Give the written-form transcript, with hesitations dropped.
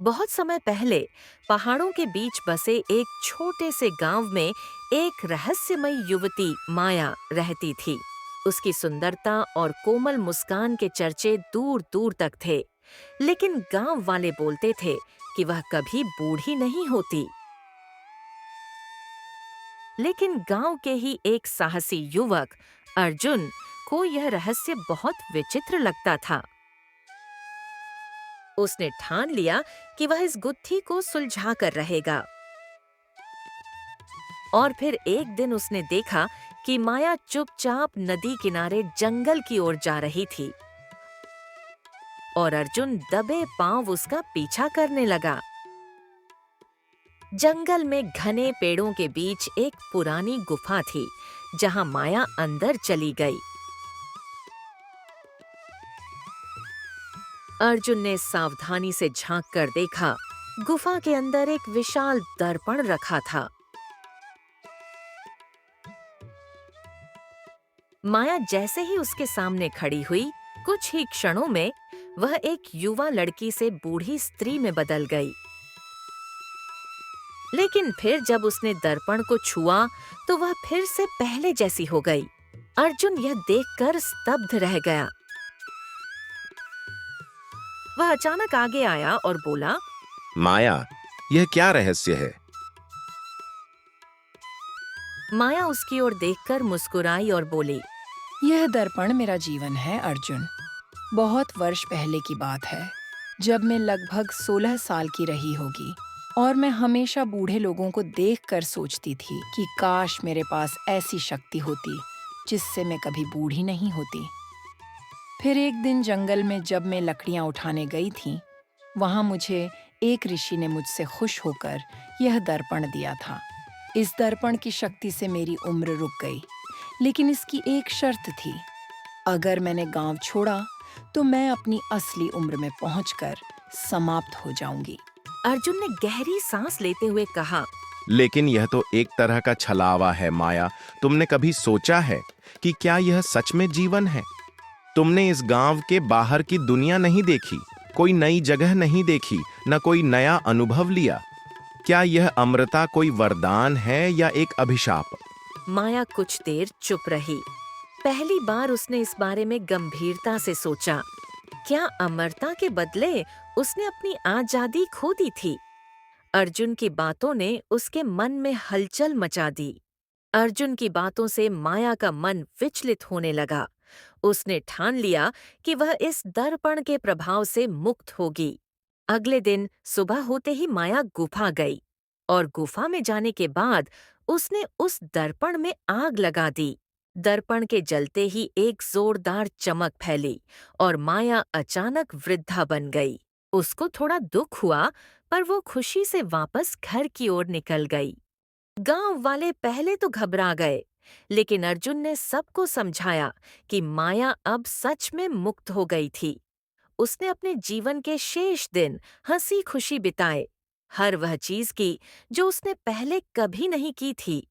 बहुत समय पहले पहाड़ों के बीच बसे एक छोटे से गांव में एक रहस्यमयी युवती माया रहती थी। उसकी सुंदरता और कोमल मुस्कान के चर्चे दूर दूर तक थे, लेकिन गांव वाले बोलते थे कि वह कभी बूढ़ी नहीं होती। लेकिन गांव के ही एक साहसी युवक अर्जुन को यह रहस्य बहुत विचित्र लगता था। उसने ठान लिया कि वह इस गुत्थी को सुलझा कर रहेगा। और फिर एक दिन उसने देखा कि माया चुपचाप नदी किनारे जंगल की ओर जा रही थी और अर्जुन दबे पांव उसका पीछा करने लगा। जंगल में घने पेड़ों के बीच एक पुरानी गुफा थी, जहां माया अंदर चली गई। अर्जुन ने सावधानी से झांक कर देखा। गुफा के अंदर एक विशाल दर्पण रखा था। माया जैसे ही उसके सामने खड़ी हुई, कुछ ही क्षणों में वह एक युवा लड़की से बूढ़ी स्त्री में बदल गई। लेकिन फिर जब उसने दर्पण को छुआ, तो वह फिर से पहले जैसी हो गई। अर्जुन यह देखकर स्तब्ध रह गया। वह अचानक आगे आया और बोला, माया, यह क्या रहस्य है? माया उसकी ओर देखकर मुस्कुराई और बोली, यह दर्पण मेरा जीवन है अर्जुन। बहुत वर्ष पहले की बात है, जब मैं लगभग 16 साल की रही होगी और मैं हमेशा बूढ़े लोगों को देखकर सोचती थी कि काश मेरे पास ऐसी शक्ति होती जिससे मैं कभी बूढ़ी नहीं होती। फिर एक दिन जंगल में जब मैं लकड़ियां उठाने गई थी, वहां मुझे एक ऋषि ने मुझसे खुश होकर यह दर्पण दिया था। इस दर्पण की शक्ति से मेरी उम्र रुक गई, लेकिन इसकी एक शर्त थी। अगर मैंने गांव छोड़ा तो मैं अपनी असली उम्र में पहुंचकर समाप्त हो जाऊंगी। अर्जुन ने गहरी सांस लेते हुए कहा, लेकिन यह तो एक तरह का छलावा है माया। तुमने कभी सोचा है कि क्या यह सच में जीवन है? तुमने इस गांव के बाहर की दुनिया नहीं देखी, कोई नई जगह नहीं देखी, न कोई नया अनुभव लिया। क्या यह अमरता कोई वरदान है या एक अभिशाप? माया कुछ देर चुप रही। पहली बार उसने इस बारे में गंभीरता से सोचा। क्या अमरता के बदले उसने अपनी आजादी खो दी थी? अर्जुन की बातों ने उसके मन में हलचल मचा दी। अर्जुन की बातों से माया का मन विचलित होने लगा। उसने ठान लिया कि वह इस दर्पण के प्रभाव से मुक्त होगी। अगले दिन सुबह होते ही माया गुफा गई और गुफा में जाने के बाद उसने उस दर्पण में आग लगा दी। दर्पण के जलते ही एक जोरदार चमक फैली और माया अचानक वृद्धा बन गई। उसको थोड़ा दुख हुआ, पर वो खुशी से वापस घर की ओर निकल गई। गांव वाले पहले तो घबरा गए, लेकिन अर्जुन ने सबको समझाया कि माया अब सच में मुक्त हो गई थी। उसने अपने जीवन के शेष दिन हंसी खुशी बिताए, हर वह चीज की जो उसने पहले कभी नहीं की थी।